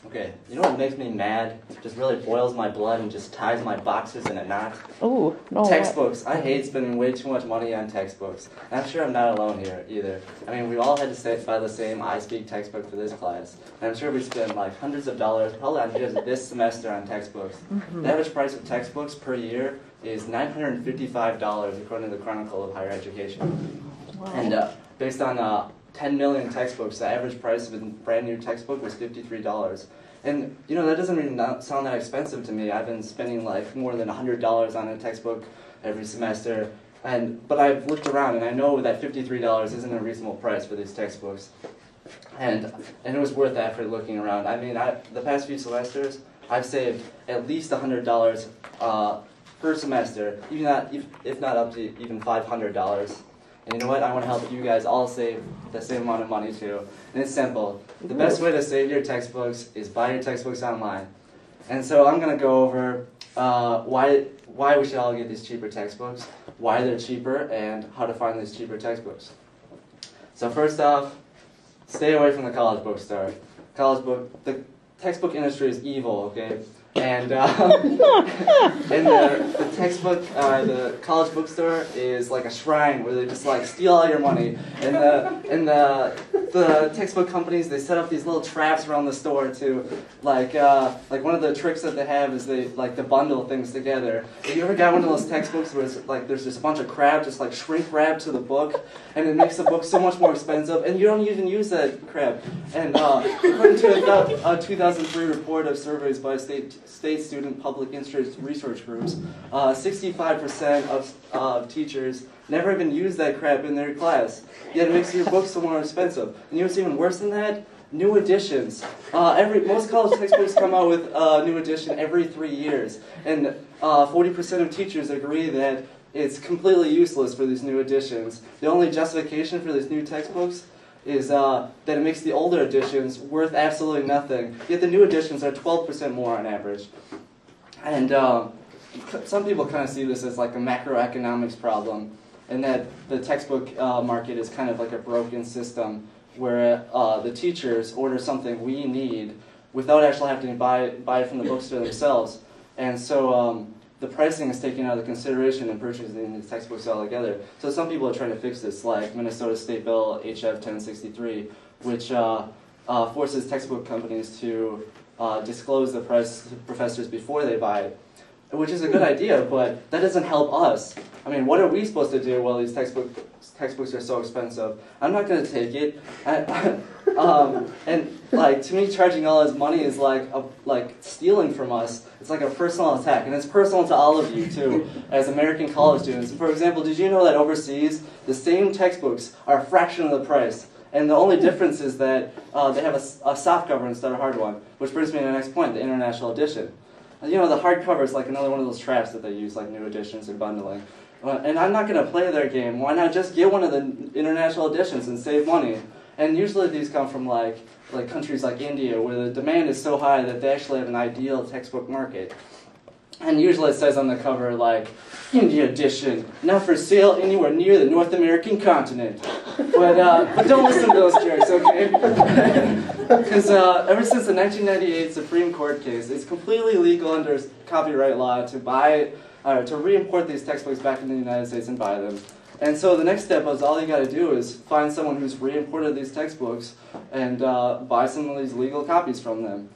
Okay, you know what makes me mad? Just really boils my blood and just ties my boxes in a knot? Oh, no. Textbooks. I hate spending way too much money on textbooks. And I'm sure I'm not alone here either. I mean, we all had to buy the same iSpeak textbook for this class. And I'm sure we spend like hundreds of dollars, probably on just this semester on textbooks. The average price of textbooks per year is $955 according to the Chronicle of Higher Education. Wow. And based on 10 million textbooks, the average price of a brand new textbook was $53. And you know, that doesn't really sound that expensive to me. I've been spending like more than $100 on a textbook every semester. But I've looked around and I know that $53 isn't a reasonable price for these textbooks. And it was worth that for looking around. I mean, the past few semesters, I've saved at least $100 per semester, if not up to even $500. And you know what? I want to help you guys all save the same amount of money too. And it's simple. The best way to save your textbooks is buy your textbooks online. And so I'm going to go over why we should all get these cheaper textbooks, why they're cheaper, and how to find these cheaper textbooks. So first off, stay away from the college bookstore. The textbook industry is evil, okay? And the college bookstore is like a shrine where they just like steal all your money. And the textbook companies, they set up these little traps around the store to like one of the tricks that they have is they like to bundle things together. Have you ever got one of those textbooks where it's like there's just a bunch of crap just like shrink wrapped to the book, and it makes the book so much more expensive, and you don't even use that crap. And according to a 2003 report of surveys by state student public interest research groups, 65% of teachers never even use that crap in their class, yet it makes your books so more expensive. And you know what's even worse than that? New editions. Most college textbooks come out with a new edition every 3 years, and 40% of teachers agree that it's completely useless for these new editions. The only justification for these new textbooks is that it makes the older editions worth absolutely nothing, yet the new editions are 12% more on average. And some people kind of see this as like a macroeconomics problem, and that the textbook market is kind of like a broken system where the teachers order something we need without actually having to buy it from the bookstore themselves. And so the pricing is taken out of consideration in purchasing these textbooks altogether. So some people are trying to fix this, like Minnesota State Bill HF 1063, which forces textbook companies to disclose the price to professors before they buy it, which is a good idea, but that doesn't help us. I mean, what are we supposed to do while these textbooks are so expensive? I'm not going to take it. And like, to me, charging all this money is like stealing from us. It's like a personal attack, and it's personal to all of you too, as American college students. For example, did you know that overseas the same textbooks are a fraction of the price? And the only difference is that they have a soft cover instead of a hard one, which brings me to the next point, the international edition. You know, the hardcover is like another one of those traps that they use, like new editions and bundling. And I'm not going to play their game. Why not just get one of the international editions and save money? And usually these come from like countries like India, where the demand is so high that they actually have an ideal textbook market. And usually it says on the cover, like, India edition, not for sale anywhere near the North American continent. But don't listen to those jerks, okay? Because ever since the 1998 Supreme Court case, it's completely legal under copyright law to re-import these textbooks back into the United States and buy them. And so the next step is all you got to do is find someone who's re-imported these textbooks and buy some of these legal copies from them.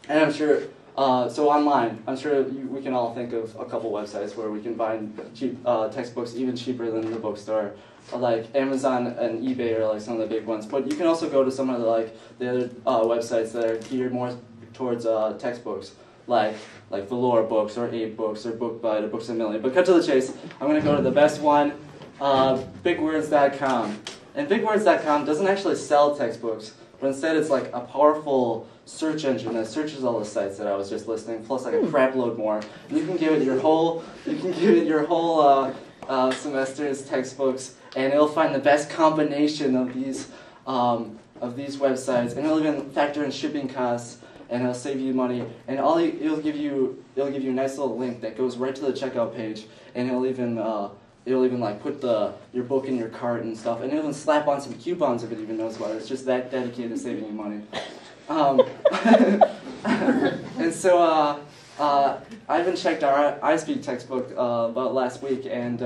And I'm sure, so online, I'm sure we can all think of a couple websites where we can find cheap textbooks even cheaper than the bookstore. Like Amazon and eBay are like some of the big ones. But you can also go to some of the other websites that are geared more towards textbooks, like Valor Books or Abe Books or BookBite or Books A Million. But cut to the chase, I'm going to go to the best one, BigWords.com. And BigWords.com doesn't actually sell textbooks, but instead it's like a powerful search engine that searches all the sites that I was just listing, plus like a crap load more. And you can give it your whole semester's textbooks, and it'll find the best combination of these websites, and it'll even factor in shipping costs, and it'll save you money. And it'll give you a nice little link that goes right to the checkout page, and it'll even like put your book in your cart and stuff, and it'll even slap on some coupons if it even knows about it. It's just that dedicated to saving you money. I haven't checked our iSpeak textbook about last week, and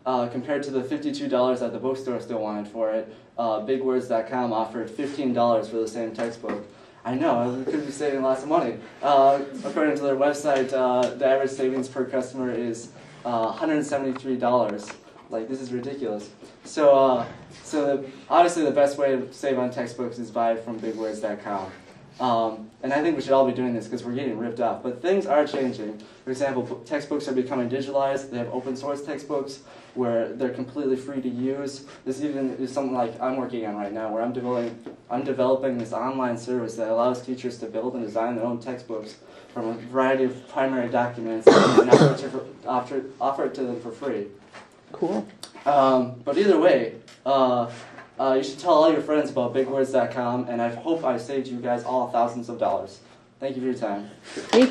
compared to the $52 that the bookstore still wanted for it, BigWords.com offered $15 for the same textbook. I know, we could be saving lots of money. According to their website, the average savings per customer is $173. Like, this is ridiculous. So obviously the best way to save on textbooks is buy from BigWords.com. And I think we should all be doing this because we're getting ripped off. But things are changing. For example, textbooks are becoming digitalized. They have open source textbooks where they're completely free to use. This even is something like I'm working on right now, where I'm developing this online service that allows teachers to build and design their own textbooks from a variety of primary documents and offer it to them for free. Cool. But either way, you should tell all your friends about BigWords.com, and I hope I saved you guys all thousands of dollars. Thank you for your time.